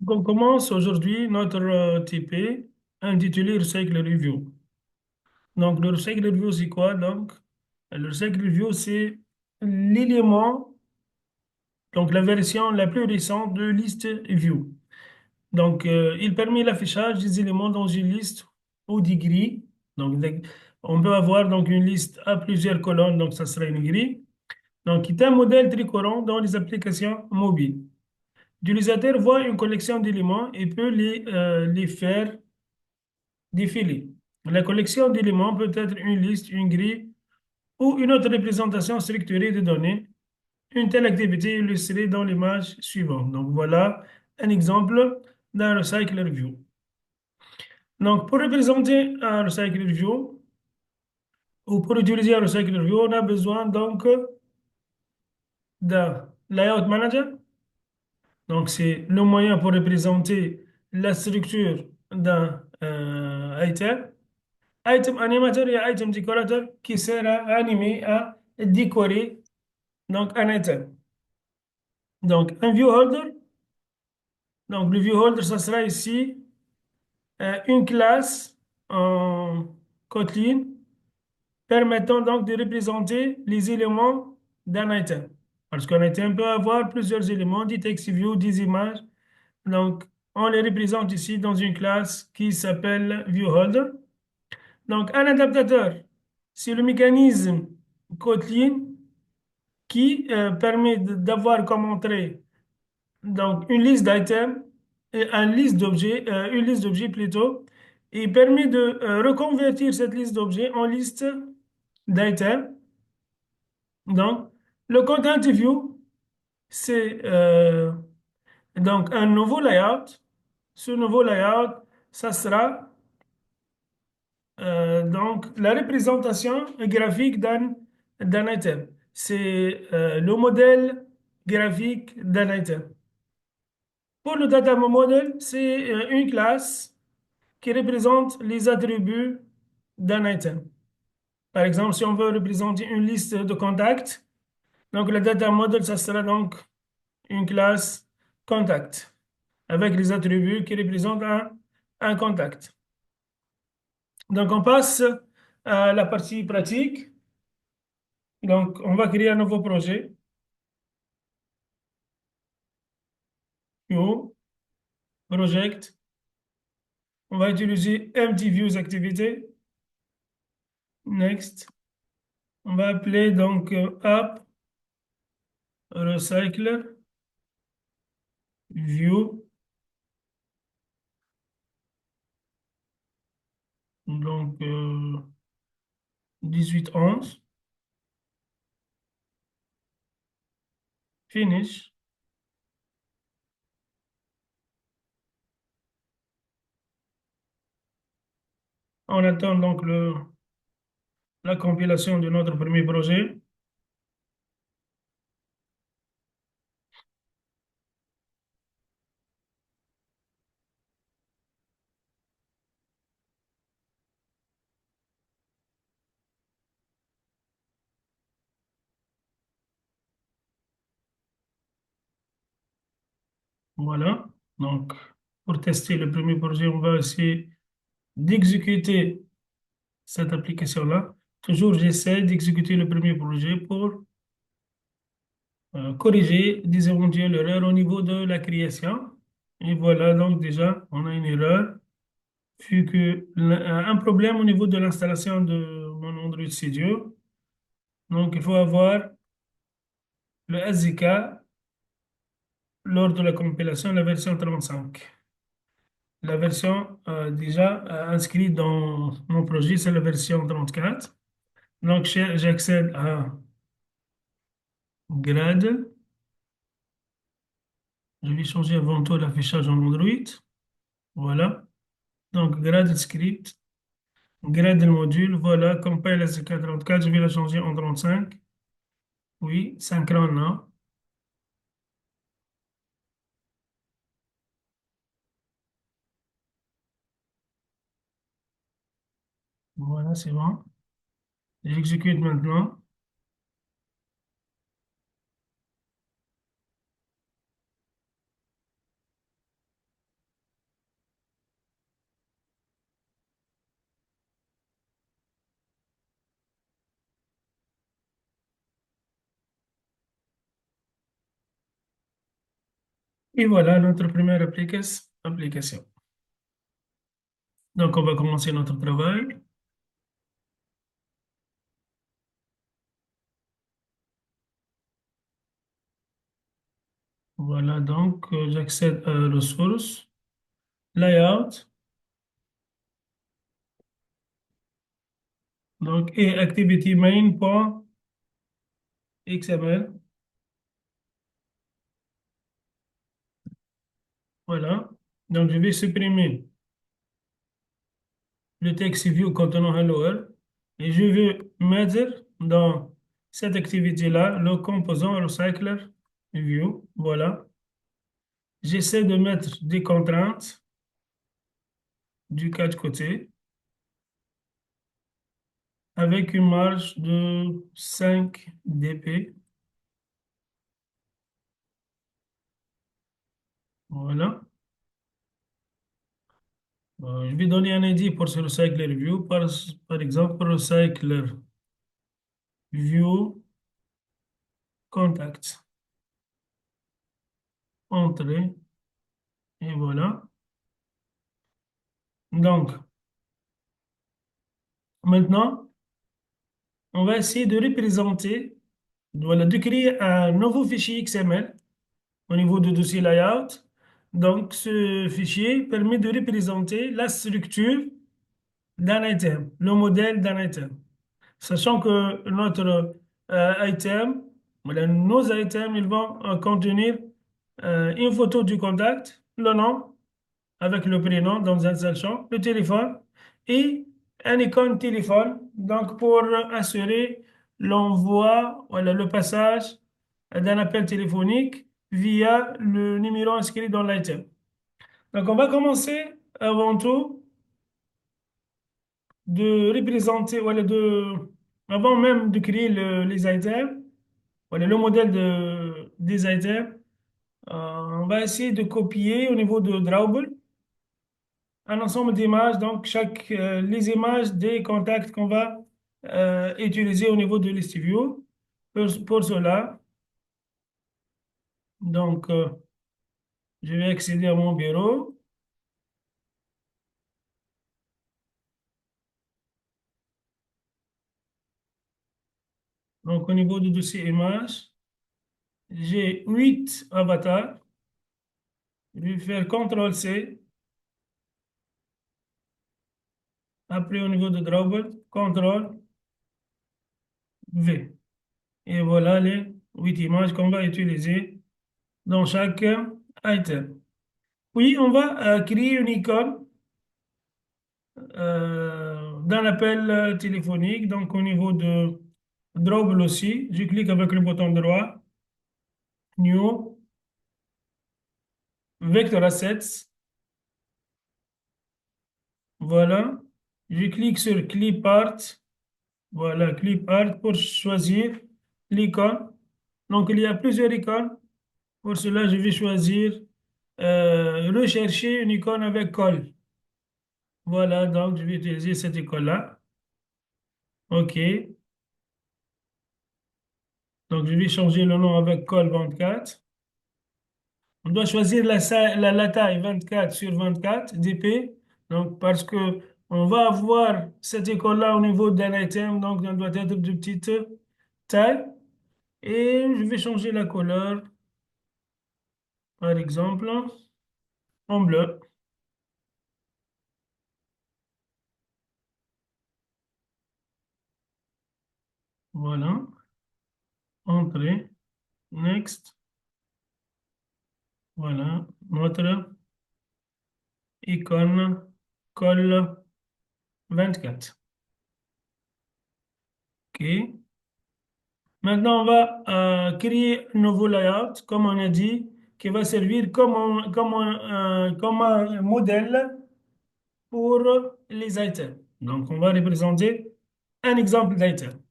On commence aujourd'hui notre TP intitulé Recycle Review. Donc, le Recycle Review, c'est quoi? Donc, le Recycle Review, c'est l'élément, donc la version la plus récente de liste view. Donc, il permet l'affichage des éléments dans une liste ou des grilles. Donc, on peut avoir donc une liste à plusieurs colonnes, donc ça sera une grille. Donc, qui est un modèle très courant dans les applications mobiles. L'utilisateur voit une collection d'éléments et peut les faire défiler. La collection d'éléments peut être une liste, une grille ou une autre représentation structurée de données. Une telle activité est illustrée dans l'image suivante. Donc voilà un exemple d'un recycler view. Donc pour représenter un recycler view ou pour utiliser un recycler view, on a besoin donc d'un layout manager. Donc c'est le moyen pour représenter la structure d'un item. Item animateur et item décorateur qui sert à animer, à décorer donc un item. Donc un view holder. Donc le view holder, ça sera ici une classe en Kotlin permettant donc de représenter les éléments d'un item. Parce qu'un item peut avoir plusieurs éléments, des text view, des images. Donc on les représente ici dans une classe qui s'appelle viewHolder. Donc un adaptateur, c'est le mécanisme Kotlin qui permet d'avoir comme entrée donc une liste d'items et une liste d'objets plutôt, et permet de reconvertir cette liste d'objets en liste d'items. Donc, le content view, c'est donc un nouveau layout. Ce nouveau layout, ça sera donc la représentation graphique d'un item. C'est le modèle graphique d'un item. Pour le data model, c'est une classe qui représente les attributs d'un item. Par exemple, si on veut représenter une liste de contacts, donc le data model, ça sera donc une classe contact avec les attributs qui représentent un contact. Donc, on passe à la partie pratique. Donc, on va créer un nouveau projet. New, project. On va utiliser empty views activité. Next. On va appeler donc app recycler view. Donc 1811. Finish. On attend donc la compilation de notre premier projet. Voilà. Donc, pour tester le premier projet, on va essayer d'exécuter cette application-là. Toujours, j'essaie d'exécuter le premier projet pour corriger des éventuelles erreurs au niveau de la création. Et voilà, donc déjà, on a une erreur, vu que un problème au niveau de l'installation de mon Android Studio. Donc, il faut avoir le SDK lors de la compilation, la version 35. La version déjà inscrite dans mon projet, c'est la version 34. Donc, j'accède à Grade. Je vais changer avant tout l'affichage en Android. Voilà. Donc, Grade script, Grade le module. Voilà, compile SDK 34. Je vais la changer en 35. Oui, synchrone là. Voilà, c'est bon. J'exécute maintenant. Et voilà notre première application. Donc, on va commencer notre travail. Voilà, donc, j'accède à ressources, layout, donc, et activity main.xml. Voilà. Donc, je vais supprimer le texte view contenant hello world et je vais mettre dans cette activité-là le composant recycler view. Voilà. J'essaie de mettre des contraintes du quatre côtés avec une marge de 5 dp. Voilà. Je vais donner un ID pour ce recycler view. Par exemple, recycler view contact. Entrée. Et voilà. Donc, maintenant, on va essayer de représenter, voilà, de créer un nouveau fichier XML au niveau du dossier layout. Donc, ce fichier permet de représenter la structure d'un item, le modèle d'un item. Sachant que notre item, voilà, nos items, ils vont contenir une photo du contact, le nom avec le prénom dans un seul champ, le téléphone et un icône téléphone. Donc, pour assurer l'envoi, voilà, le passage d'un appel téléphonique via le numéro inscrit dans l'item. Donc, on va commencer avant tout de représenter, voilà, avant même de créer les items, voilà, le modèle des items, on va essayer de copier au niveau de Drawable un ensemble d'images, donc les images des contacts qu'on va utiliser au niveau de ListView. Pour cela, donc, je vais accéder à mon bureau. Donc, au niveau du dossier images, j'ai 8 avatars. Je vais faire CTRL-C. Après, au niveau de Drawable, CTRL-V. Et voilà les 8 images qu'on va utiliser dans chaque item. Puis, on va créer une icône dans l'appel téléphonique. Donc, au niveau de Drawable aussi, je clique avec le bouton droit, New, Vector Assets. Voilà. Je clique sur Clip Art. Voilà, Clip Art pour choisir l'icône. Donc, il y a plusieurs icônes. Pour cela, je vais choisir rechercher une icône avec colle. Voilà, donc je vais utiliser cette icône-là. OK. Donc, je vais changer le nom avec colle 24. On doit choisir la taille 24 sur 24 dp. Donc, parce que on va avoir cette école-là au niveau d'un item, donc elle doit être de petite taille. Et je vais changer la couleur, par exemple, en bleu. Voilà. Entrée. Next. Voilà. Notre icône colle 24. OK. Maintenant, on va créer un nouveau layout, comme on a dit, qui va servir comme un modèle pour les items. Donc, on va représenter un exemple d'item.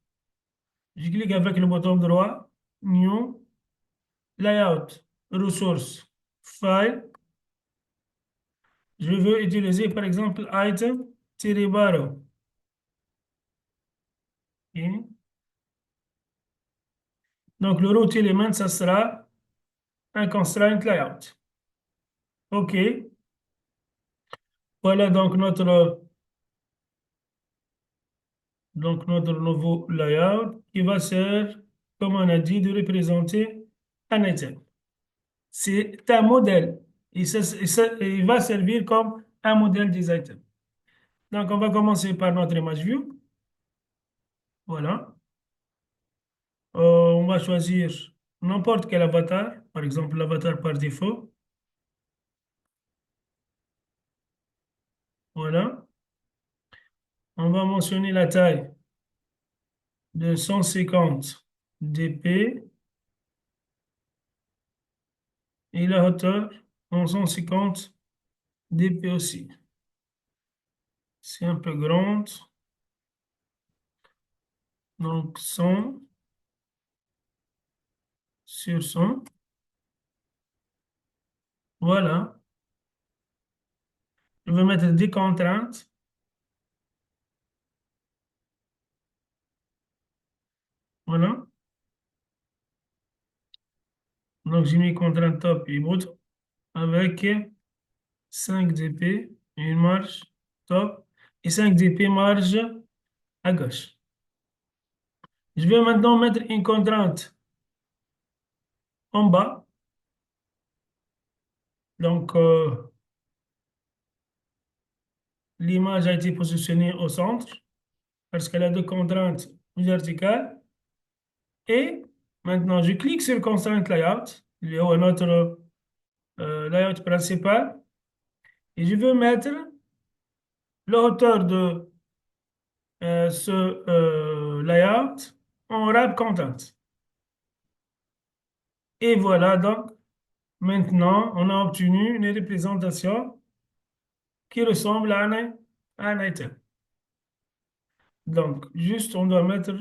Je clique avec le bouton droit, New, Layout, Ressources, File. Je veux utiliser, par exemple, item-barreau. OK. Donc, le root element, ça sera un constraint layout. OK. Voilà donc notre nouveau layout qui va servir, comme on a dit, de représenter un item. C'est un modèle. Il va servir comme un modèle des items. Donc, on va commencer par notre image view. Voilà. On va choisir n'importe quel avatar, par exemple l'avatar par défaut. Voilà. On va mentionner la taille de 150 dp et la hauteur en 150 dp aussi. C'est un peu grande. Donc 100 sur 100. Voilà. Je vais mettre des contraintes. Voilà. Donc j'ai mis contrainte top et bottom avec 5 dp et une marge top et 5 dp marge à gauche. Je vais maintenant mettre une contrainte en bas. Donc, l'image a été positionnée au centre parce qu'elle a deux contraintes verticales. Et maintenant, je clique sur Constraint Layout. Il y a notre layout principal. Et je veux mettre la hauteur de ce layout en wrap content. Et voilà, donc, maintenant, on a obtenu une représentation qui ressemble à un item. Donc, juste, on doit mettre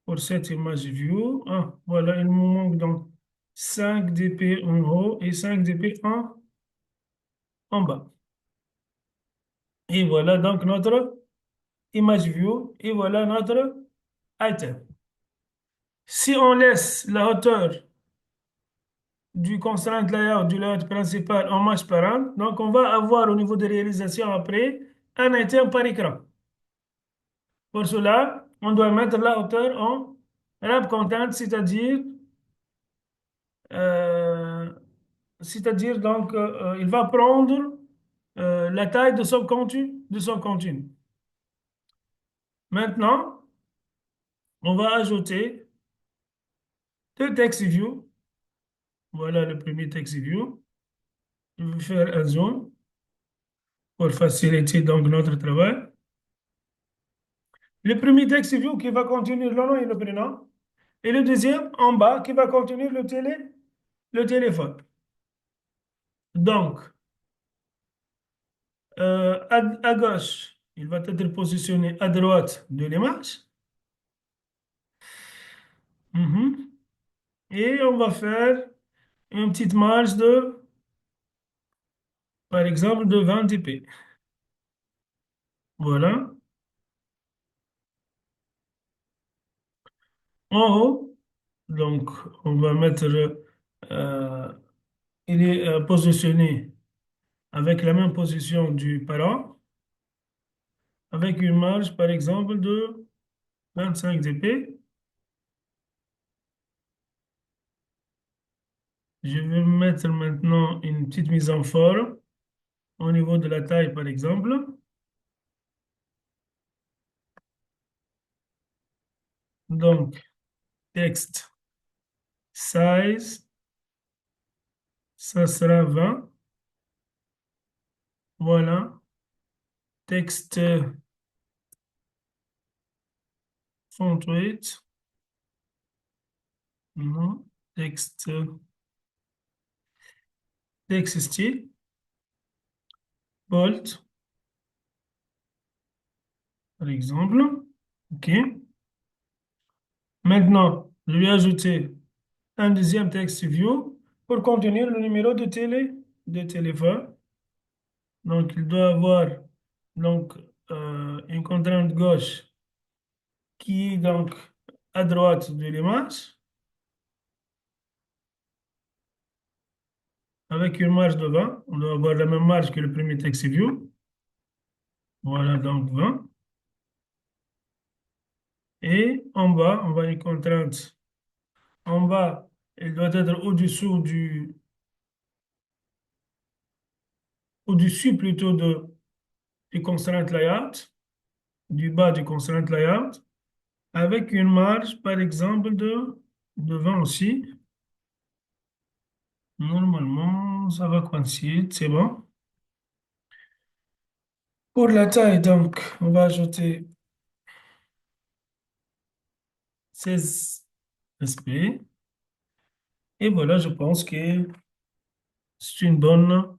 pour cette image view. Ah, voilà, il me manque donc 5 dp en haut et 5 dp en bas. Et voilà donc notre image view. Et voilà notre item. Si on laisse la hauteur du constraint layout du layout principal en match parent, donc on va avoir au niveau de réalisation après un item par écran. Pour cela, on doit mettre la hauteur en wrap content, euh, c'est-à-dire donc il va prendre la taille de son contenu. Maintenant, on va ajouter deux text view. Voilà le premier text view. Je vais faire un zoom pour faciliter donc notre travail. Le premier text view qui va contenir le nom et le prénom. Et le deuxième en bas qui va contenir le téléphone. Donc, à gauche, il va être positionné à droite de l'image. Mhm. Et on va faire une petite marge de, par exemple, de 20 dp. Voilà. En haut, donc, on va mettre, euh, il est positionné avec la même position du parent, avec une marge, par exemple, de 25 dp. Je vais mettre maintenant une petite mise en forme au niveau de la taille, par exemple. Donc, texte size, ça sera 20. Voilà. Texte font weight, non. Texte style, bold, par exemple. OK. Maintenant, je vais ajouter un deuxième text view pour contenir le numéro de téléphone. Donc, il doit avoir donc, une contrainte gauche qui est donc à droite de l'image. avec une marge de 20. On doit avoir la même marge que le premier text view. Voilà, donc 20. Et en bas, on va une contrainte. En bas, elle doit être au-dessous au-dessus plutôt du constraint layout, du bas du constraint layout, avec une marge, par exemple, de 20 aussi. Normalement, ça va coïncider, c'est bon. Pour la taille, donc, on va ajouter 16 SP. Et voilà, je pense que c'est une bonne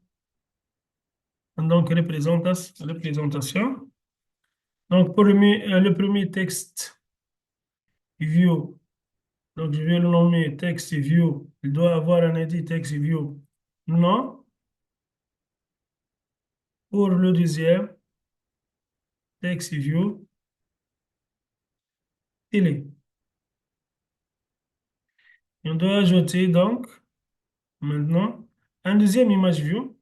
donc, représentation. Donc, pour le premier texte view, donc je vais le nommer text view. Il doit avoir un ID text view. Non. Pour le deuxième, text view, télé. Et on doit ajouter donc maintenant un deuxième image view.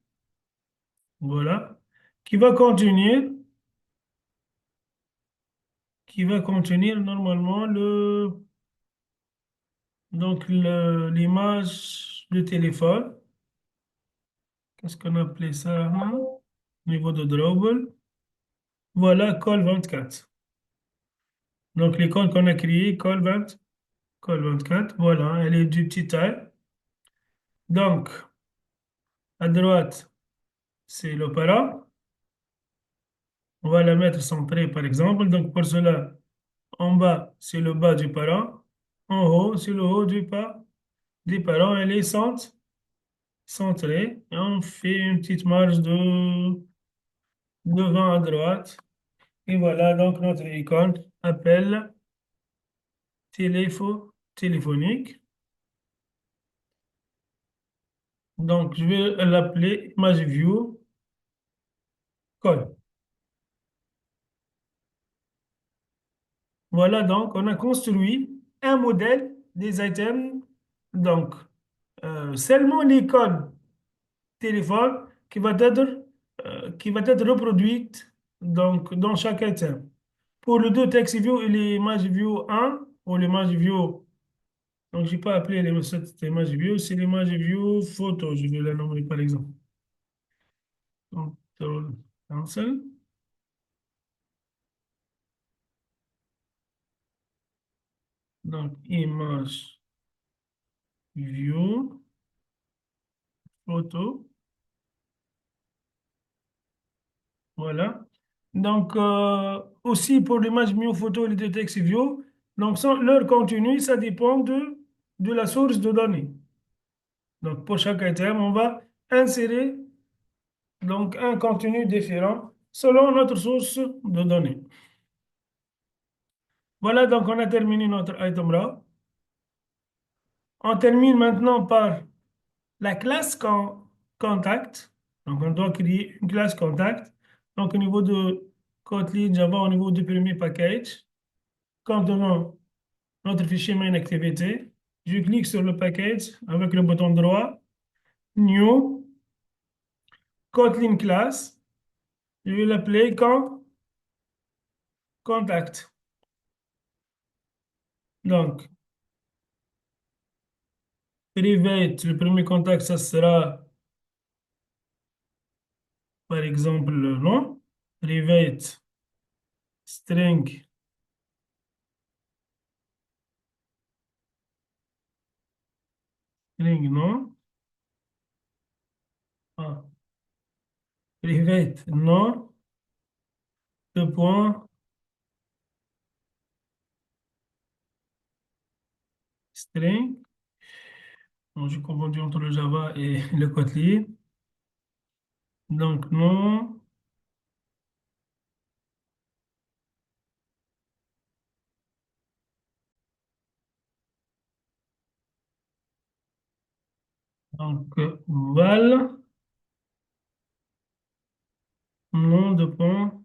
Voilà. Qui va contenir, qui va contenir normalement l'image de téléphone. Qu'est-ce qu'on appelait ça? Hein? Niveau de drawable. Voilà, call 24. Donc, l'école qu'on a créée, call 24, voilà, elle est du petit taille. Donc, à droite, c'est le parent. On va la mettre centrée, par exemple. Donc, pour cela, en bas, c'est le bas du parent. En haut, c'est le haut du parent. Elle est centrée. Et on fait une petite marge de devant à droite. Et voilà, donc notre icône appel téléphonique. Donc, je vais l'appeler image view call. Voilà, donc, on a construit un modèle des items. Donc, seulement l'icône téléphone qui va être reproduite donc, dans chaque item. Pour le deux text view et l'image view 1, ou l'image view, donc je n'ai pas appelé cette image view, c'est l'image view photo, je vais la nommer par exemple. Donc, cancel. Donc, image view photo. Voilà. Donc, aussi pour l'image view photo et le texte view, donc leur contenu, ça dépend de la source de données. Donc, pour chaque item, on va insérer donc, un contenu différent selon notre source de données. Voilà, donc on a terminé notre item raw. On termine maintenant par la classe contact. Donc, on doit créer une classe contact. Donc, au niveau de Kotlin Java, au niveau du premier package, contenant notre fichier main activité, je clique sur le package avec le bouton droit, New, Kotlin class. Je vais l'appeler contact. Donc, private, le premier contact, ça sera par exemple le nom. Private string, string nom. Ah, private nom, deux points, string. Donc, j'ai confondu entre le Java et le Kotlin. Donc, nom, donc, val, nom de point,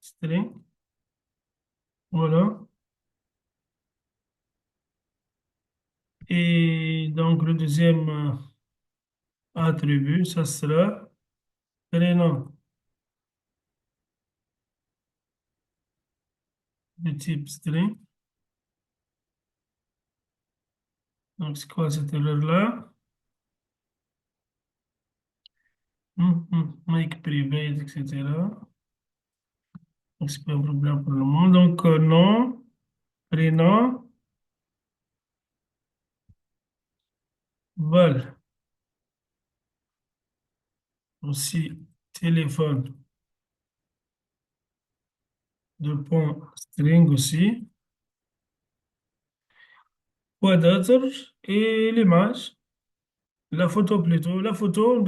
string. Voilà. Et donc, le deuxième. attribut, ça sera prénom de type string. Donc, c'est quoi cette erreur-là? Make private, etc. Donc, c'est pas un problème pour le moment. Donc, nom, prénom, vol. Aussi, téléphone, deux points, string aussi. Quoi d'autre? Et l'image, la photo plutôt. La photo,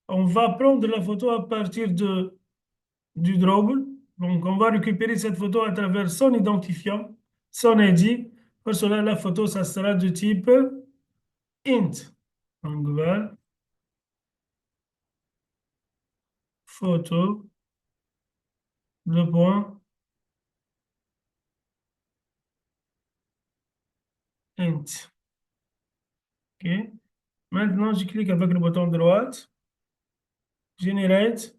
on va prendre la photo à partir du drawable. Donc, on va récupérer cette photo à travers son identifiant, son ID. Pour cela, la photo, ça sera de type int. Donc, voilà, photo, le point, int. OK. Maintenant, je clique avec le bouton droit, Generate,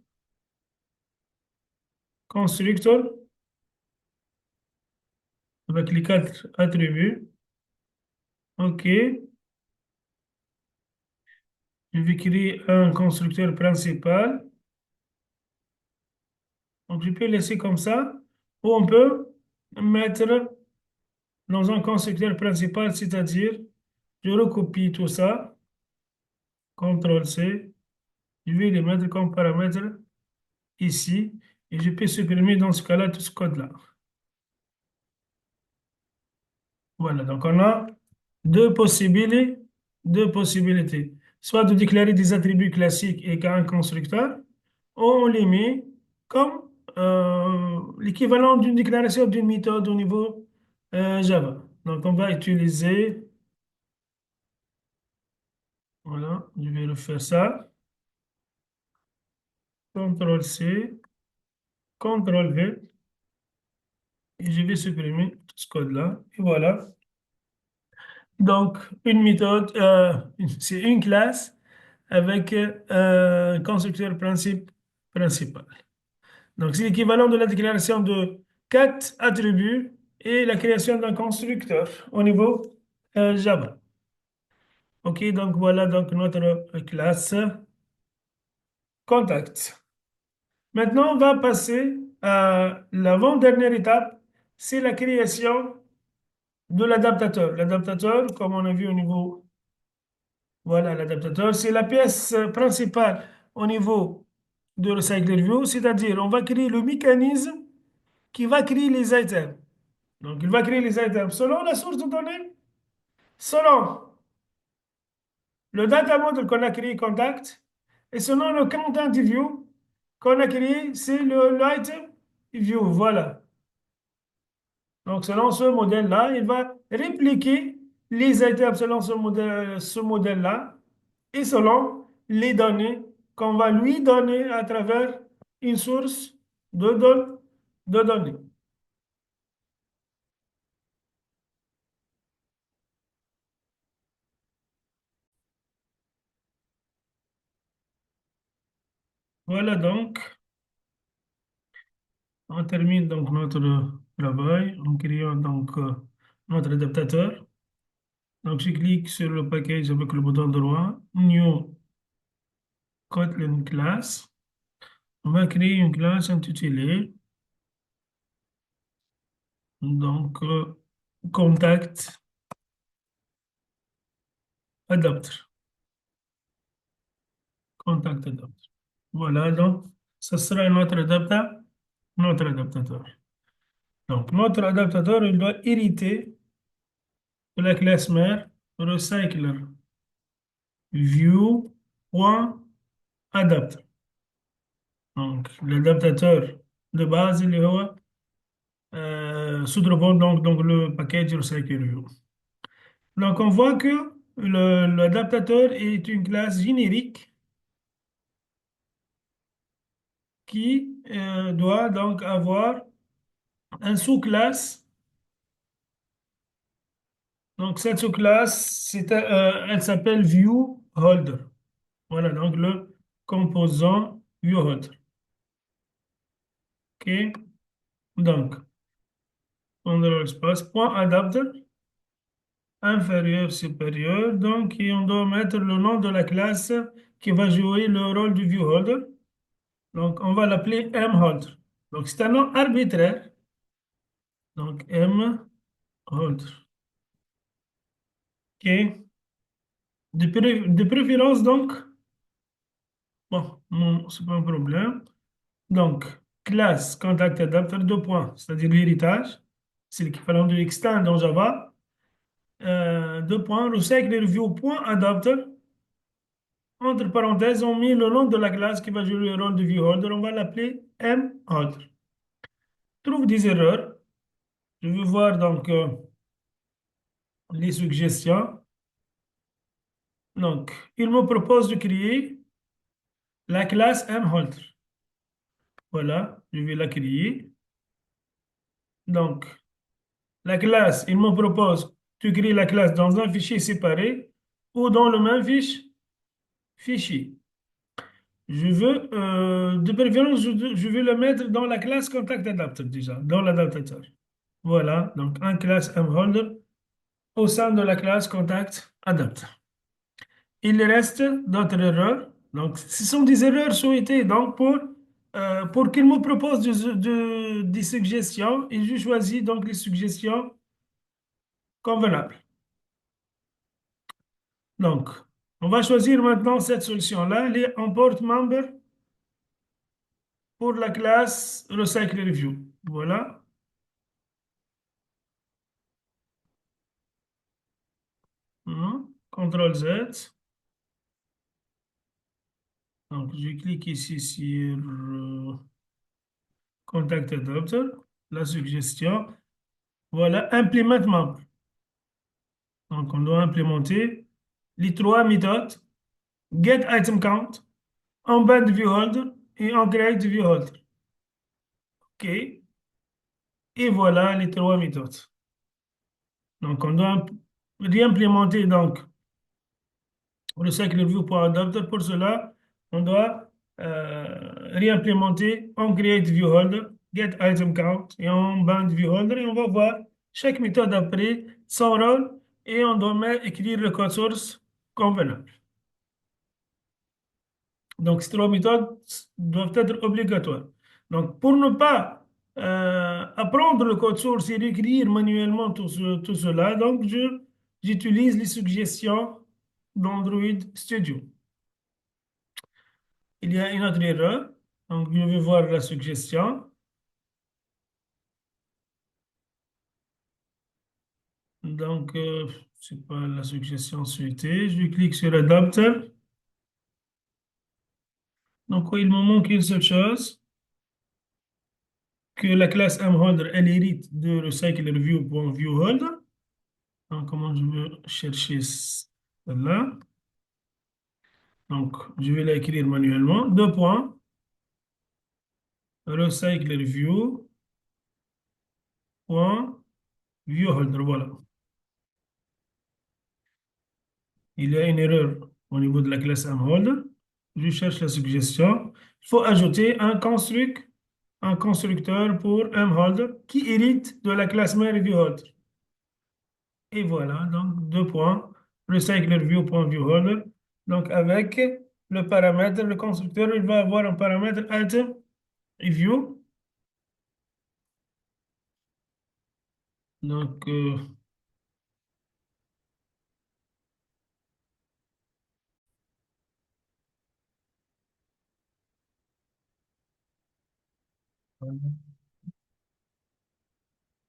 Constructor, avec les quatre attributs. OK. Je vais créer un constructeur principal. Donc, je peux laisser comme ça. Ou on peut mettre dans un constructeur principal, c'est-à-dire, je recopie tout ça, CTRL-C, je vais les mettre comme paramètre ici, et je peux supprimer dans ce cas-là tout ce code-là. Voilà, donc on a deux possibilités, deux possibilités. Soit de déclarer des attributs classiques et qu'un constructeur, ou on les met comme l'équivalent d'une déclaration d'une méthode au niveau Java. Donc on va utiliser, voilà, je vais refaire ça, CTRL-C, CTRL-V, et je vais supprimer tout ce code-là. Et voilà. Donc, une méthode, c'est une classe avec un constructeur principal. Donc, c'est l'équivalent de la déclaration de quatre attributs et la création d'un constructeur au niveau Java. OK, donc voilà donc notre classe contact. Maintenant, on va passer à l'avant-dernière étape, c'est la création de l'adaptateur. L'adaptateur, comme on a vu au niveau, voilà, l'adaptateur, c'est la pièce principale au niveau de Recycler View, c'est-à-dire on va créer le mécanisme qui va créer les items. Donc, il va créer les items selon la source de données, selon le data model qu'on a créé contact, et selon le content view qu'on a créé, c'est l'item view. Voilà. Donc, selon ce modèle-là, il va répliquer les items selon ce modèle-là et selon les données qu'on va lui donner à travers une source de données. Voilà donc, on termine donc notre travail en créant donc notre adaptateur. Donc, je clique sur le package avec le bouton droit, New Kotlin Class. On va créer une classe intitulée donc Contact Adapter. Contact Adapter. Voilà, donc, ce sera notre adaptateur. Donc, notre adaptateur, il doit hériter de la classe mère recycler view.adapt. Donc, l'adaptateur de base, il est sous-drevant donc le package recycler view. Donc, on voit que l'adaptateur est une classe générique qui doit donc avoir un sous-classe. Donc, cette sous-classe, elle s'appelle ViewHolder. Voilà, donc le composant viewholder. OK? Donc, contrôle espace, point adapter, inférieur, supérieur. Donc, et on doit mettre le nom de la classe qui va jouer le rôle du viewholder. Donc, on va l'appeler mholder. Donc, c'est un nom arbitraire. Donc, mholder. OK? De préférence, donc, bon, non, c'est pas un problème. Donc, classe contact adapter, deux points, c'est-à-dire l'héritage. C'est l'équivalent de extend dans Java. Deux points, recycle review point adapter. Entre parenthèses, on met le nom de la classe qui va jouer le rôle de viewholder. On va l'appeler mholder. Trouve des erreurs. Je vais voir donc les suggestions. Donc, il me propose de créer la classe mholder. Voilà, je vais la créer. Donc, la classe, il me propose de créer la classe dans un fichier séparé ou dans le même fichier. Je veux, de préférence, je veux le mettre dans la classe contact adapter déjà, dans l'adaptateur. Voilà, donc un classe mholder au sein de la classe contact adapter. Il reste d'autres erreurs. Donc, ce sont des erreurs souhaitées. Donc, pour qu'il me propose des suggestions, et je choisis donc les suggestions convenables. Donc, on va choisir maintenant cette solution-là, les import member pour la classe Recycle Review. Voilà. CTRL Z. Donc, je clique ici sur Contact Adapter, la suggestion. Voilà, Implement Member. Donc, on doit implémenter les trois méthodes Get Item Count, Embed ViewHolder et Create ViewHolder. OK. Et voilà les trois méthodes. Donc, on doit réimplémenter donc, le cycle review pour adapter. Pour cela, on doit réimplémenter on create viewholder, get item count et on band viewholder. Et on va voir chaque méthode après son rôle et on doit écrire le code source convenable. Donc, ces trois méthodes doivent être obligatoires. Donc, pour ne pas apprendre le code source et écrire manuellement tout cela, donc j'utilise les suggestions d'Android Studio. Il y a une autre erreur. Donc, je vais voir la suggestion. Donc, c'est pas la suggestion souhaitée. Je clique sur Adapter. Donc, il me manque une seule chose, que la classe mHolder, elle hérite de recyclerView.viewHolder. Donc, comment je vais chercher celle-là? Donc, je vais l'écrire manuellement. Deux points. RecyclerView.viewHolder. Voilà. Il y a une erreur au niveau de la classe mHolder. Je cherche la suggestion. Il faut ajouter un constructeur pour mHolder qui hérite de la classe mère viewholder. Et voilà, donc deux points, recyclerView.viewholder. Donc avec le paramètre, le constructeur, il va avoir un paramètre item view. Donc,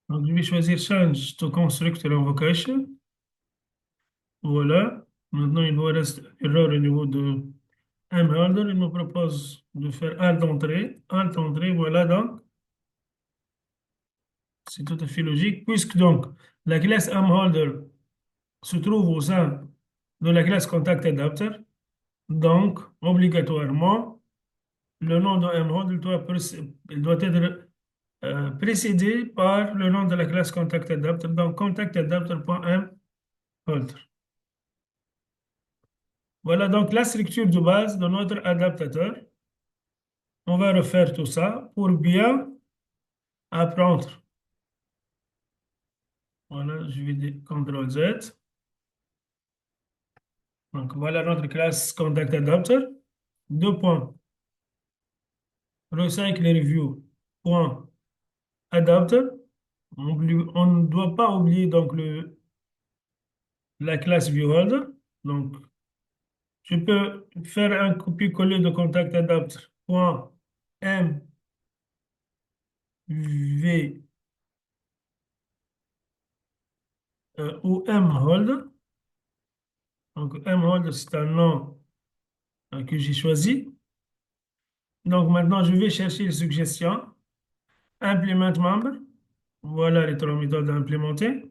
je vais choisir Change to Constructor Invocation. Voilà. Maintenant, il me reste erreur au niveau de mHolder. Il me propose de faire Alt entrée. Alt entrée, voilà donc. C'est tout à fait logique, puisque donc la classe mHolder se trouve au sein de la classe Contact Adapter. Donc, obligatoirement, le nom de mHolder il doit être précédé par le nom de la classe Contact Adapter. Donc, contactadapter.mHolder. Voilà donc la structure de base de notre adaptateur. On va refaire tout ça pour bien apprendre. Voilà, je vais dire CTRL Z. Donc voilà notre classe Contact Adapter. Deux points. Recycle review. Point adapter. On ne doit pas oublier donc la classe viewholder. Donc, je peux faire un copier-coller de contact adapter. Point M V ou mhold. Donc, mhold, c'est un nom que j'ai choisi. Donc, maintenant, je vais chercher les suggestions. Implement membre. Voilà les trois méthodes à implémenter.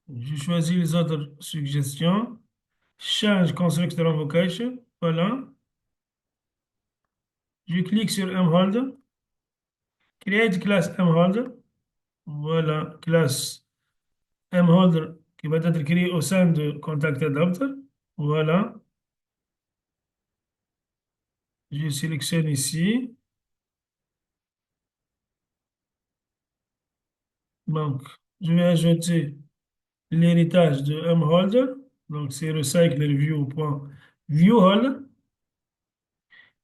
Je choisis les autres suggestions. Change constructor invocation. Voilà. Je clique sur mhold. Create class mhold. Voilà, classe mholder qui va être créée au sein de contact adapter. Voilà. Je sélectionne ici. Donc, je vais ajouter l'héritage de mholder. Donc, c'est recycle review.viewholder.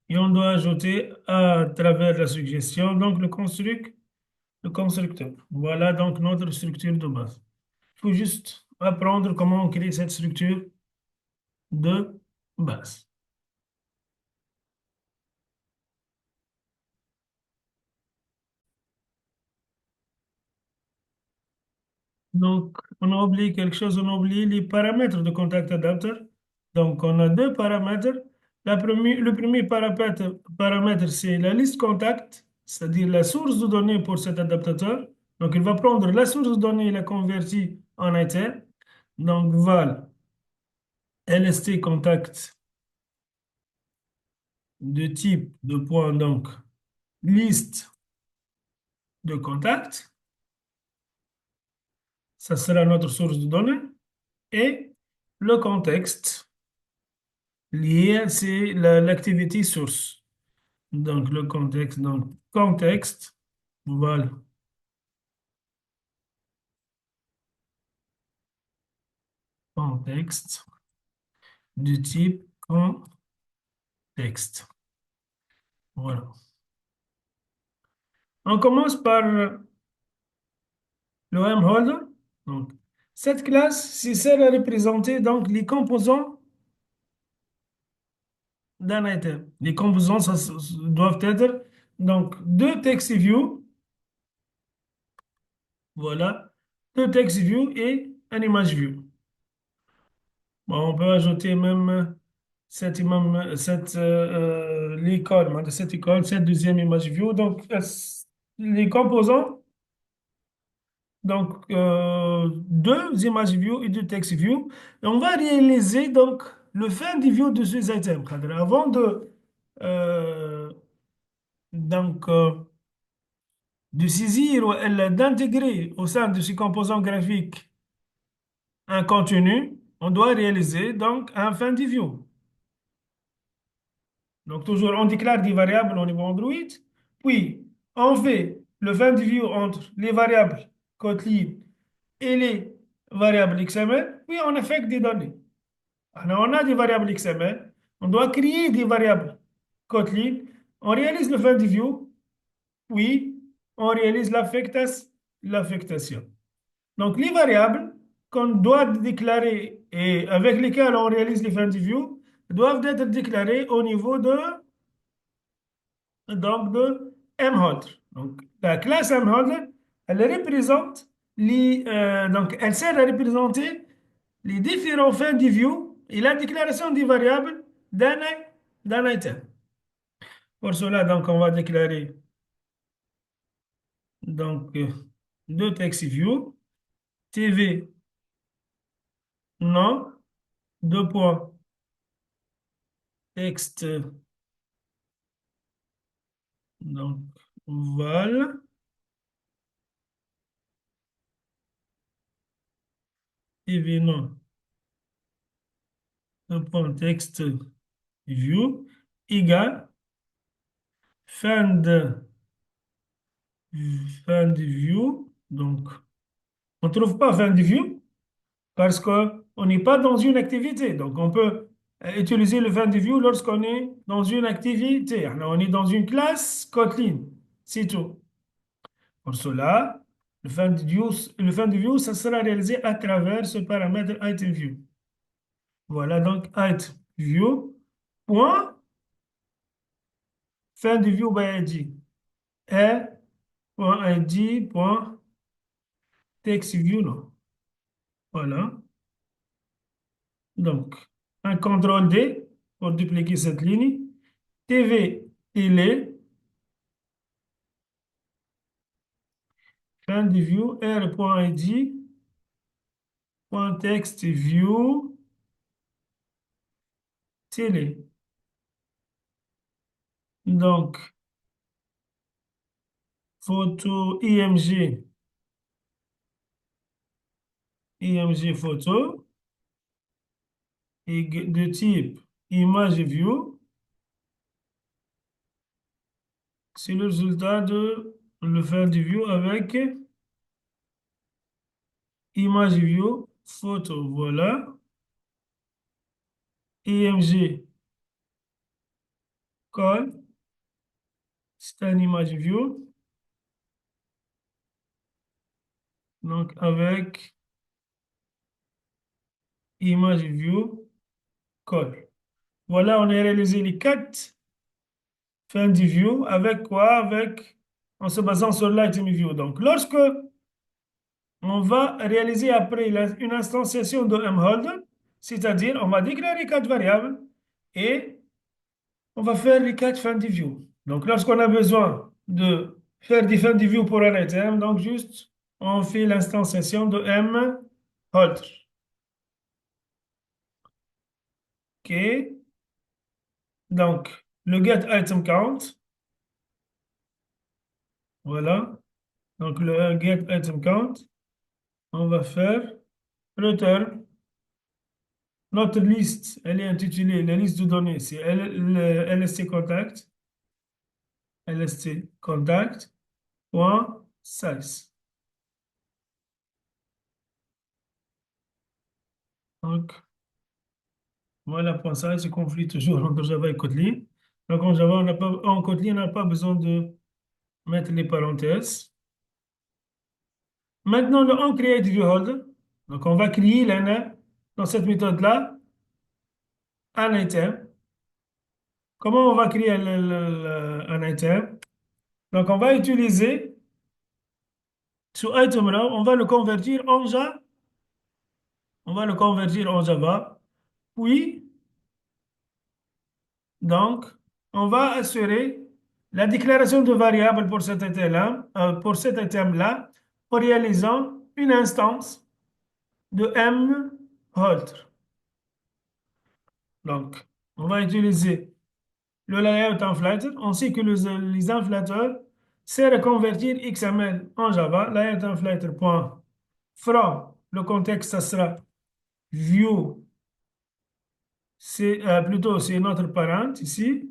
Et on doit ajouter à travers la suggestion, donc le constructeur. Voilà donc notre structure de base. Il faut juste apprendre comment on crée cette structure de base. Donc, on a oublié quelque chose, on a oublié les paramètres de contact adapter. Donc, on a deux paramètres. Le premier paramètre, c'est la liste contact, c'est-à-dire la source de données pour cet adaptateur. Donc, il va prendre la source de données et la convertir en item. Donc, val lst contact de type de point, donc liste de contact. Ça sera notre source de données. Et le contexte. Lié, c'est l'activité source. Donc, le contexte, voilà, contexte du type contexte. Voilà. On commence par le mholder. Donc, cette classe, c'est celle à représenter donc, les composants d'un item. Les composants doivent être donc deux text view, voilà, deux text view et un image view. Bon, on peut ajouter même l'école, de cette école, cette deuxième image view. Donc, les composants, donc deux images view et deux text view. Et on va réaliser donc le fin du view de ces items. Avant euh, donc, de saisir ou d'intégrer au sein de ces composants graphiques un contenu, on doit réaliser donc un fin du view. Donc, toujours, on déclare des variables au niveau Android, puis on fait le fin de view entre les variables Kotlin et les variables XML, puis on affecte des données. Alors, on a des variables XML, on doit créer des variables Kotlin, on réalise le fin de view, puis on réalise l'affectation. Donc, les variables qu'on doit déclarer et avec lesquelles on réalise les fins de view doivent être déclarées au niveau de mholder. Donc, la classe mholder, elle représente donc, elle sert à représenter les différents fins de view et la déclaration des variables d'un d'un item. Pour cela, donc, on va déclarer donc, deux text view, tv nom, deux points, texte, donc, voilà, tv nom, un point texte view égale fin de, fin de view. Donc, on ne trouve pas fin de view parce qu'on n'est pas dans une activité. Donc, on peut utiliser le fin de view lorsqu'on est dans une activité. Alors, on est dans une classe Kotlin. C'est tout. Pour cela, le fin de view, ça sera réalisé à travers ce paramètre item view. Voilà donc item view. Point, fin de view by ID. R, point ID, point text view, non. Voilà. Donc, un CTRL D pour dupliquer cette ligne. TV, télé, fin de view, R.id, point text view, télé. Donc, photo IMG photo, et de type image view, c'est le résultat de le fin de view avec image view photo. Voilà. IMG call, c'est un image view. Donc, avec image view call. Voilà, on a réalisé les quatre fins de view. Avec quoi? Avec, en se basant sur l'item view. Donc, lorsque on va réaliser après une instantiation de mHolder, c'est-à-dire on va déclarer quatre variables et on va faire les quatre fins de view. Donc, lorsqu'on a besoin de faire des fins de view pour un item, donc juste on fait l'instanciation de mHolder. OK. Donc, le get item count, voilà. Donc, le get item count, on va faire return. Notre liste, elle est intitulée, la liste de données, c'est le LST contact, LST contact, point size. Donc, voilà, point size, c'est conflit toujours entre Java et Kotlin. Donc, en Java, en Kotlin, on n'a pas besoin de mettre les parenthèses. Maintenant, le onCreateViewHolder. Donc, on va créer dans cette méthode-là, un item. Comment on va créer un item? Donc, on va utiliser ce item-là, on va le convertir en Java. On va le convertir en Java. Puis, donc, on va assurer la déclaration de variable pour cet item-là, en réalisant une instance de mHolder. Donc, on va utiliser le layout inflator. On sait que les inflateurs servent à convertir XML en Java. Layout inflator.from, le contexte, ça sera view, c'est plutôt c'est notre parent ici,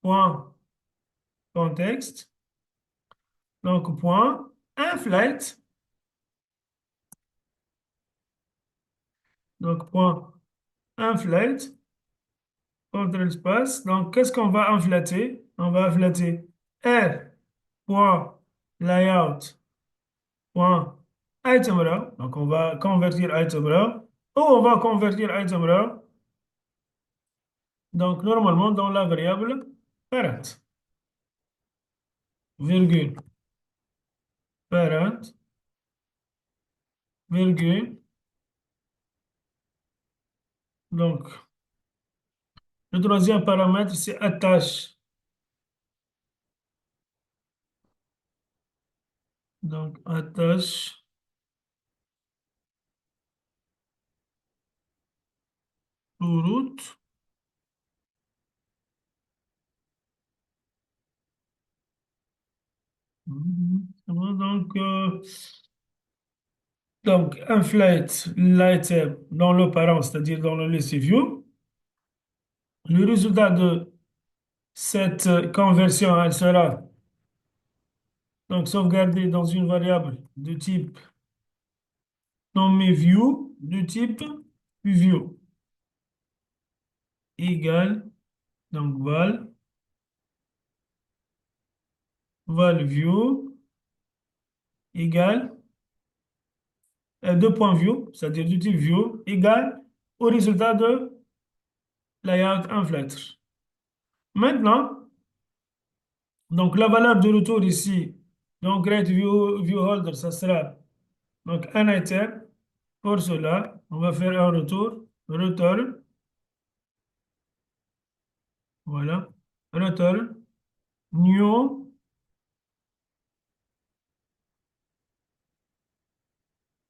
point contexte, donc point inflate, donc point inflate, contre l'espace. Donc, qu'est-ce qu'on va inflater? On va inflater r point layout point item row. Donc, on va convertir item row. Ou on va convertir item row. Donc, normalement, dans la variable parent, virgule, parent, virgule. Donc, le troisième paramètre, c'est attache. Donc, attache to root. C'est bon. Donc, Donc, inflate l'item dans le parent, c'est-à-dire dans le list view. Le résultat de cette conversion, elle sera donc sauvegardée dans une variable de type nommée view, de type view, égale, donc val view, égale, deux points view, c'est-à-dire du type view, égale au résultat de layout inflator. Maintenant, donc la valeur de retour ici, donc create view holder, ça sera donc un item. Pour cela, on va faire un retour, return, voilà, return, new,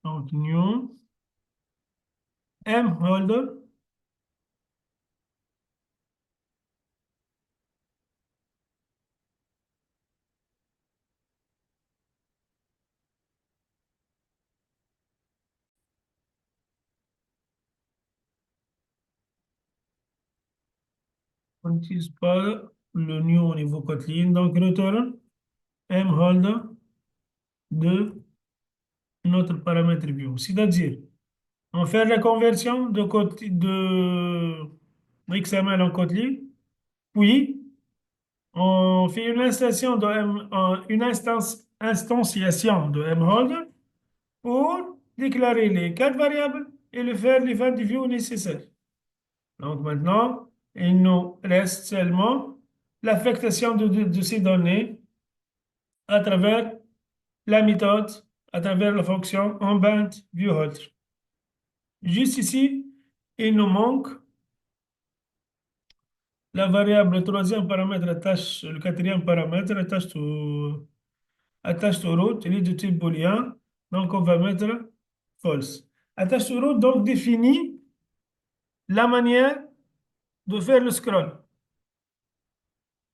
donc new, m holder, on n'utilise pas le new au niveau Kotlin, donc return, m holder de notre paramètre view, c'est-à-dire, on fait la conversion de XML en Kotlin, puis on fait une instanciation de instanciation de mHolder pour déclarer les quatre variables et le faire l'event view nécessaire. Donc maintenant, il nous reste seulement l'affectation de ces données à travers la méthode, à travers la fonction onBand viewHolder. Juste ici, il nous manque la variable, le troisième paramètre attache, le quatrième paramètre attache to root, il est de type booléen, donc on va mettre false. Attache to root donc définit la manière de faire le scroll.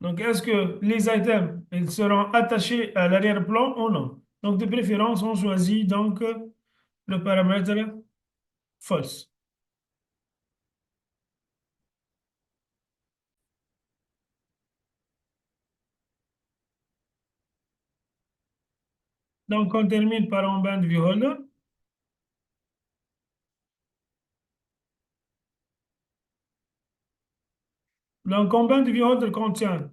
Donc est-ce que les items ils seront attachés à l'arrière-plan ou non? Donc de préférence, on choisit donc le paramètre false. Donc on termine par un band viewholder. Donc un band viewholder contient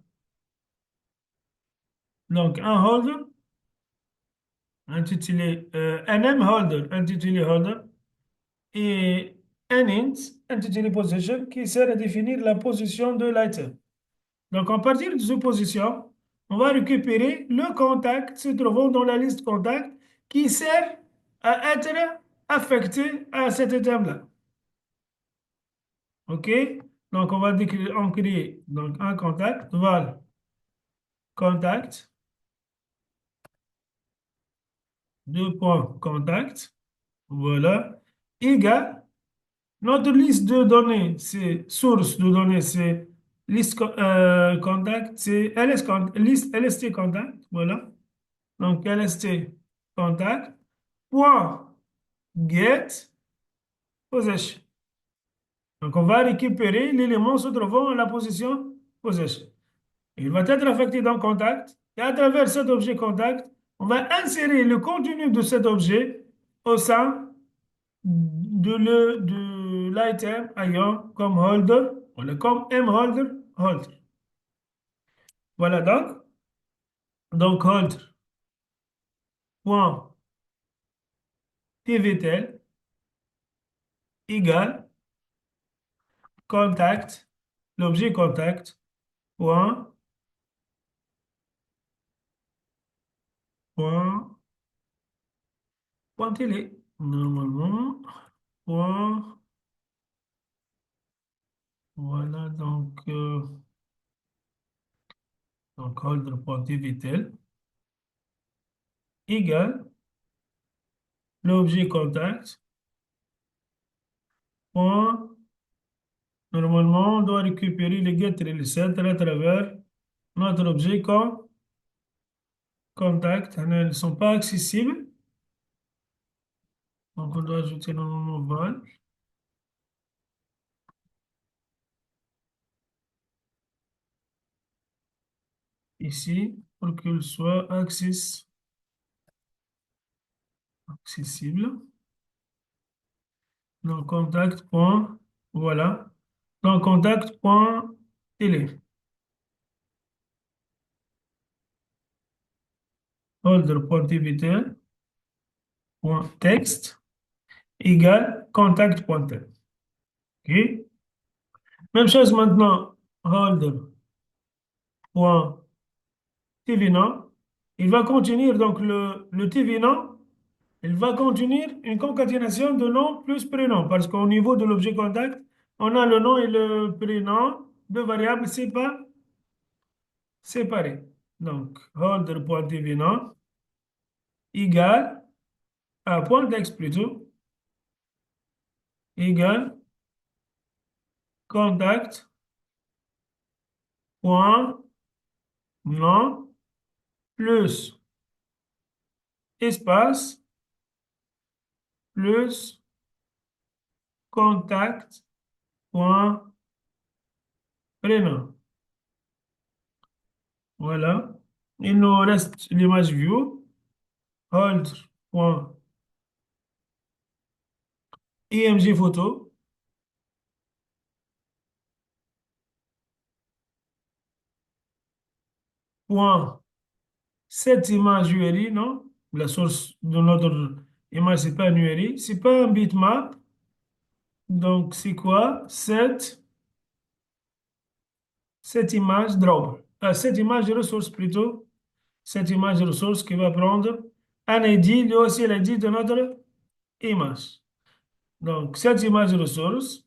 donc un holder intitulé un m holder intitulé holder et un int intitulé position qui sert à définir la position de l'item. Donc, à partir de cette position, on va récupérer le contact se trouvant dans la liste contact qui sert à être affecté à cet item-là. OK? Donc, on crée donc, un contact, val contact, deux points contact, voilà, égal. Notre liste de données, c'est source de données, c'est contact, c'est liste LST contact, voilà. Donc LST contact, point get possession. Donc on va récupérer l'élément se trouvant à la position possession. Il va être affecté dans contact et à travers cet objet contact, on va insérer le contenu de cet objet au sein de l'item ayant comme holder, voilà, comme mHolder, holder. Voilà donc holder, point tvtel égale contact, l'objet contact, point, point, point télé. Normalement, point, voilà, donc holder.tvtel égale l'objet contact, point, normalement, on doit récupérer les get et les set à travers notre objet contact. Ils ne sont pas accessibles. Donc, on doit ajouter le nom global ici pour qu'il soit accessible. Donc, contact. Voilà. Donc, contact.télé. Holder.tvtl.text égale contact.télé. OK? Même chose maintenant. Holder.tvnon. Il va contenir donc le tvnon. Il va contenir une concaténation de nom plus prénom parce qu'au niveau de l'objet contact, on a le nom et le prénom de variables séparées. Donc, holder.tvnom égale, point texte plutôt, égale contact.nom plus espace plus contact.prénom. Voilà. Il nous reste l'image view, hold.img photo, point cette image URI, non? La source de notre image, c'est pas une URI, c'est pas un bitmap. Donc, c'est quoi? Cette image drop. Cette image de ressource plutôt. Cette image de ressource qui va prendre un ID, lui aussi l'ID de notre image. Donc, cette image de ressource,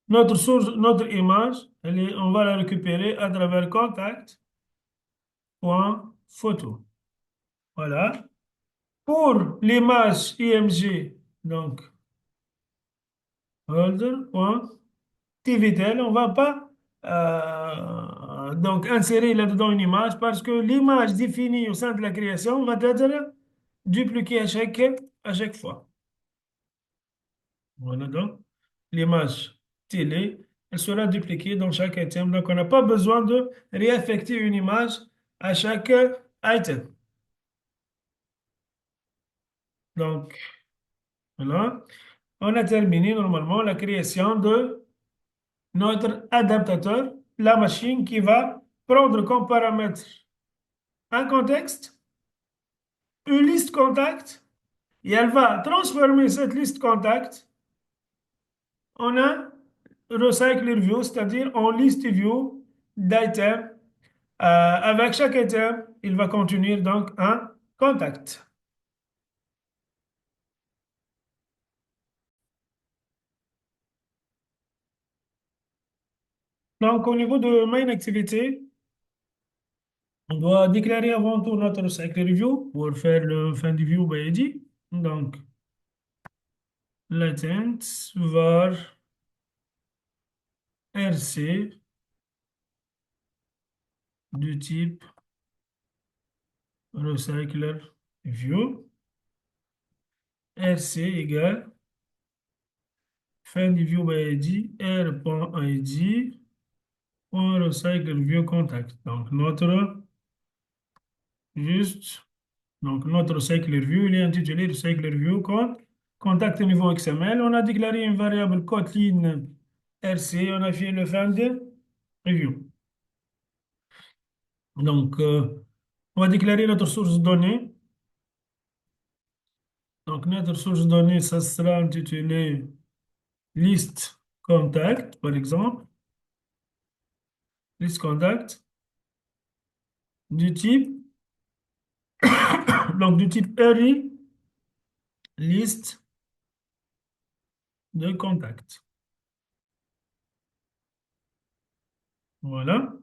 notre source, notre image, on va la récupérer à travers contact.photo. Voilà. Pour l'image IMG, donc, holder.tvtel, on ne va pas donc insérer là-dedans une image parce que l'image définie au sein de la création va être dupliquée à chaque fois. Voilà donc l'image télé, elle sera dupliquée dans chaque item. Donc on n'a pas besoin de réaffecter une image à chaque item. Donc voilà, on a terminé normalement la création de notre adaptateur, la machine qui va prendre comme paramètre un contexte, une liste contact, et elle va transformer cette liste contact en un recycler view, c'est-à-dire en liste view d'items. Avec chaque item, il va contenir donc un contact. Donc, au niveau de main activité, on doit déclarer avant tout notre cycle review pour faire le fin du view by ID. Donc, latent var rc du type recycler view. rc égale fin du view by ID r.id recycle view contact. Donc, juste, donc notre cycle review, il est intitulé le cycle review contact niveau XML. On a déclaré une variable Kotlin RC, on a fait le fin de review. Donc, on va déclarer notre source de données. Donc, notre source de données, ça sera intitulé liste contact, par exemple. Liste contact du type, donc du type array, liste de contact. Voilà.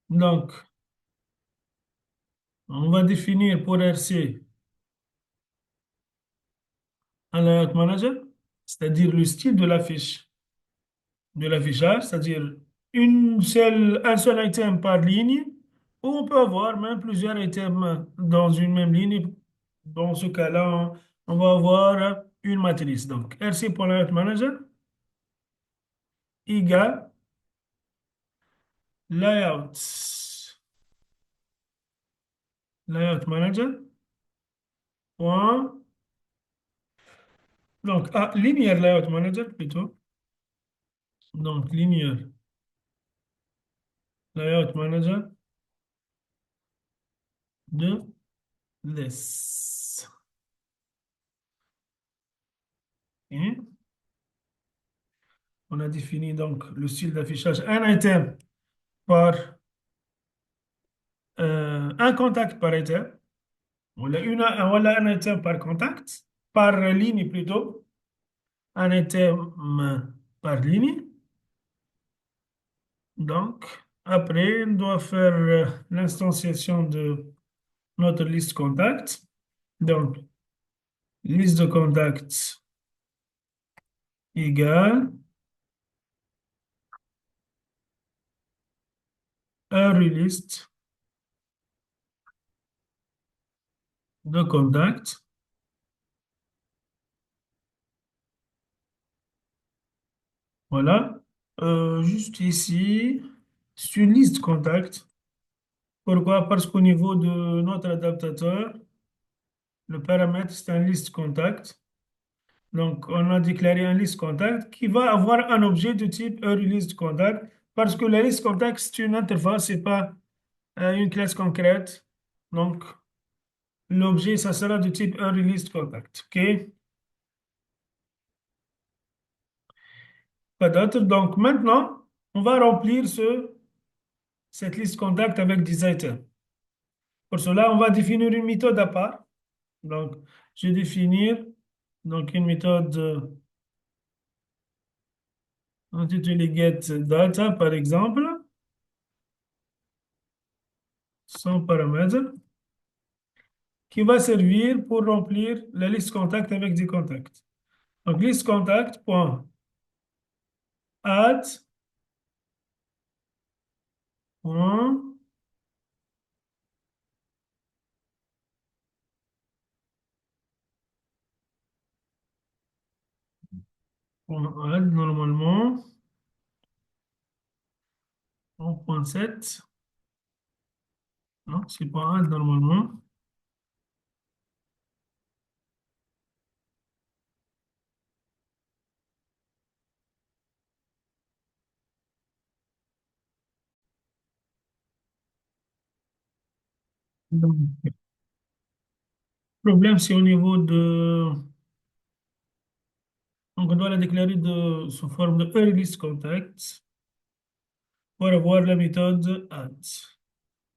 Donc, on va définir pour RC un layout manager, c'est-à-dire le style de l'affiche, de l'affichage, c'est-à-dire un seul item par ligne Ou on peut avoir même plusieurs items dans une même ligne. Dans ce cas-là, on va avoir une matrice. Donc, RC.layout manager égale layout, layout manager. Point, donc, linear layout manager plutôt. Donc, linear layout manager de this. Et on a défini donc le style d'affichage. Un item par un contact par item. Voilà un item par contact, par ligne plutôt. Un item par ligne. Donc, après, on doit faire l'instanciation de notre liste contact. Donc, liste de contacts égale array list de contacts. Voilà. Juste ici, c'est une liste contact. Pourquoi? Parce qu'au niveau de notre adaptateur, le paramètre, c'est un liste contact. Donc, on a déclaré un liste contact qui va avoir un objet de type list contact parce que la liste contact, c'est une interface, c'est pas une classe concrète. Donc, l'objet, ça sera de type list contact. OK? Pas d'autre. Donc, maintenant, on va remplir cette liste contact avec des items. Pour cela, on va définir une méthode à part. Donc, je vais définir donc, une méthode intitulée getData, par exemple, sans paramètre, qui va servir pour remplir la liste contact avec des contacts. Donc, liste contact, point, add, point, point add, normalement, en point 7. Non, c'est point add, normalement. Donc, le problème, c'est au niveau de... Donc, on doit la déclarer sous forme de list contact pour avoir la méthode add.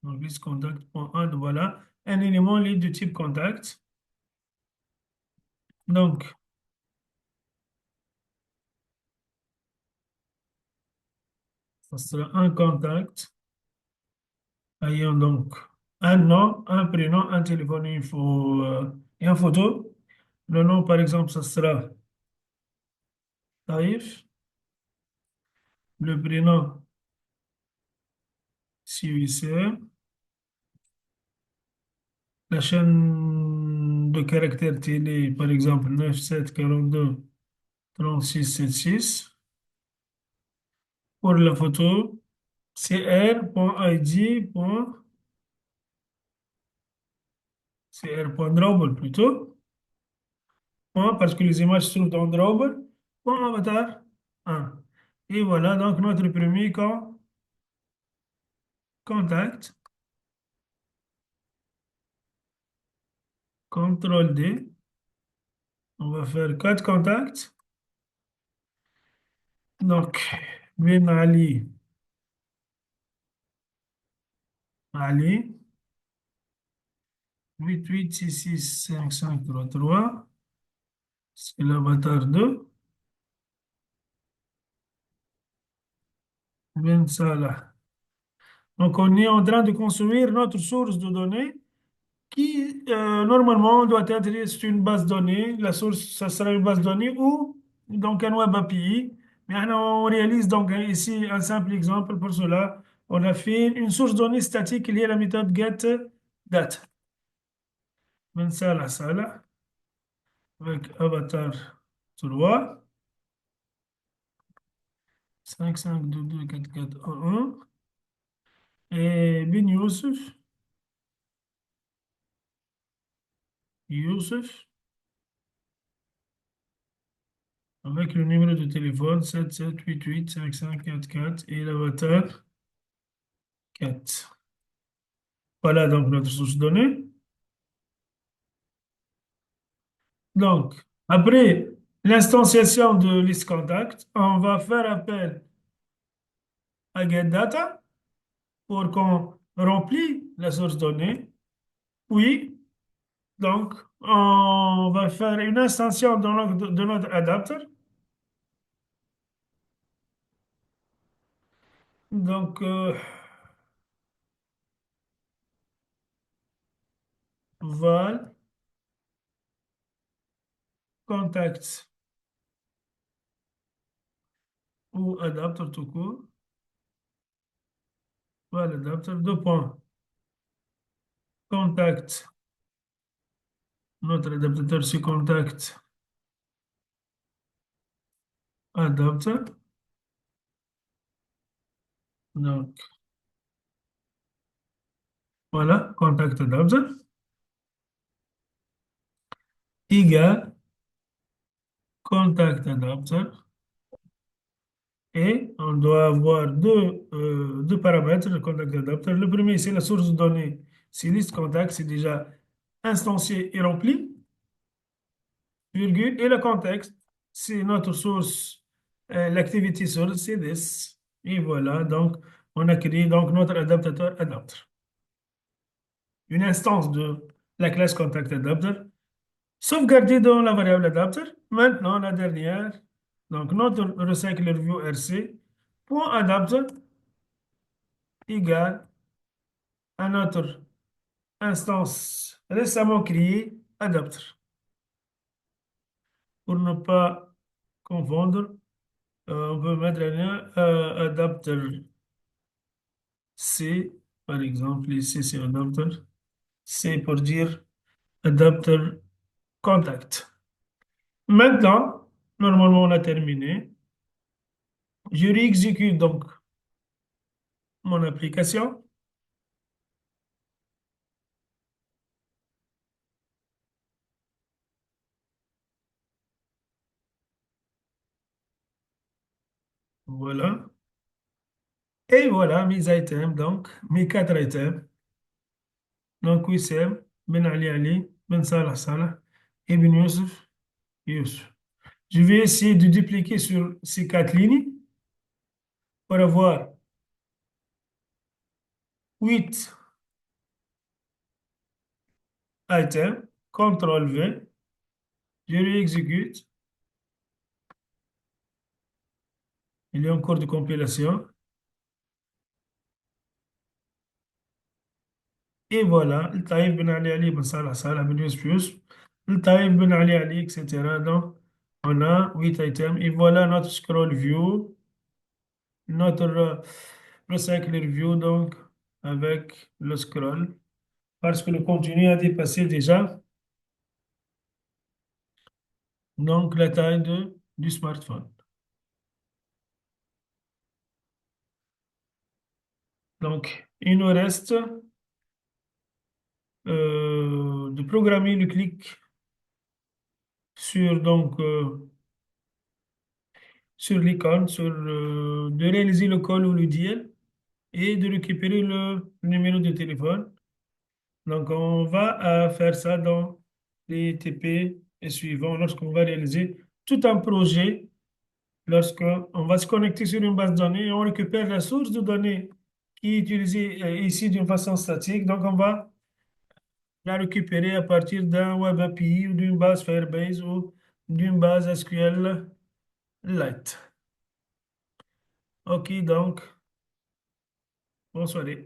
Donc, list contact.add, voilà. Un élément libre de type contact. Donc, ça sera un contact ayant donc un nom, un prénom, un téléphone, et une photo. Le nom, par exemple, ça sera Taïf. Le prénom, CUICR. La chaîne de caractères télé, par exemple, 9742 3676. Pour la photo, cr.id. cr.drawable plutôt. Parce que les images se trouvent dans Drawable. Avatar 1. Et voilà donc notre premier contact. CTRL D. On va faire 4 contacts. Donc, Ben Ali, Ali, 88665533. C'est l'avatar 2. Ben Salah. Donc, on est en train de construire notre source de données qui, normalement, doit être c'est une base de données. La source, ça sera une base de données ou donc un web API. Mais on réalise donc ici un simple exemple pour cela. On a fait une source de données statique liée à la méthode getData. من سالة سالة avec avatar 3, 5, 5, 2, 2, 4, 4, 1, 1. Et bin Youssef, Youssef, avec le numéro de téléphone 7788 55 44 et l'avatar 4. Voilà donc notre source de données. Donc, après l'instanciation de list contact, on va faire appel à getData pour qu'on remplisse la source de données. Puis, donc, on va faire une instantiation de notre adapter. Donc, val contact ou adapter tout court. Val adapter, deux points. Contact, notre adaptateur c'est contact adapter. Donc, voilà, contact adapter égale contact adapter. Et on doit avoir deux paramètres de contact adapter. Le premier, c'est la source de données. C'est liste contact, c'est déjà instancié et rempli, virgule. Et le contexte, c'est notre source, l'activity source, c'est this. Et voilà, donc on a créé donc notre adaptateur adapter. Une instance de la classe contact adapter, sauvegardée dans la variable adapter. Maintenant, la dernière, donc notre recycler view RC, point adapter égale à notre instance récemment créée, adapter. Pour ne pas confondre, on peut mettre un lien adapter C, par exemple, ici c'est adapter. C pour dire adapter contact. Maintenant, normalement, on a terminé. Je réexécute donc mon application. Voilà. Et voilà mes items, donc mes quatre items. Donc, Wissem, Ben Ali Ali, Ben Salah Salah, Ibn Youssef, Youssef. Je vais essayer de dupliquer sur ces quatre lignes pour avoir 8 items. CTRL V, je réexécute. Il est en cours de compilation. Et voilà, le Taïf Ben Ali Ali, Ben Salah Salah, Ben Youssef Youssef, le Taïf Ben Ali Ali, etc. Donc, on a 8 items. Et voilà notre scroll view, notre recycler view, donc, avec le scroll. Parce que le contenu a dépassé déjà donc la taille du smartphone. Donc, il nous reste de programmer le clic sur, donc, sur l'icône, de réaliser le call ou le dial et de récupérer le numéro de téléphone. Donc, on va faire ça dans les TP et suivants lorsqu'on va réaliser tout un projet. Lorsqu'on va se connecter sur une base de données et on récupère la source de données qui est utilisée ici d'une façon statique. Donc, on va la récupérer à partir d'un Web API ou d'une base Firebase ou d'une base SQL Lite. OK, donc, bonne soirée.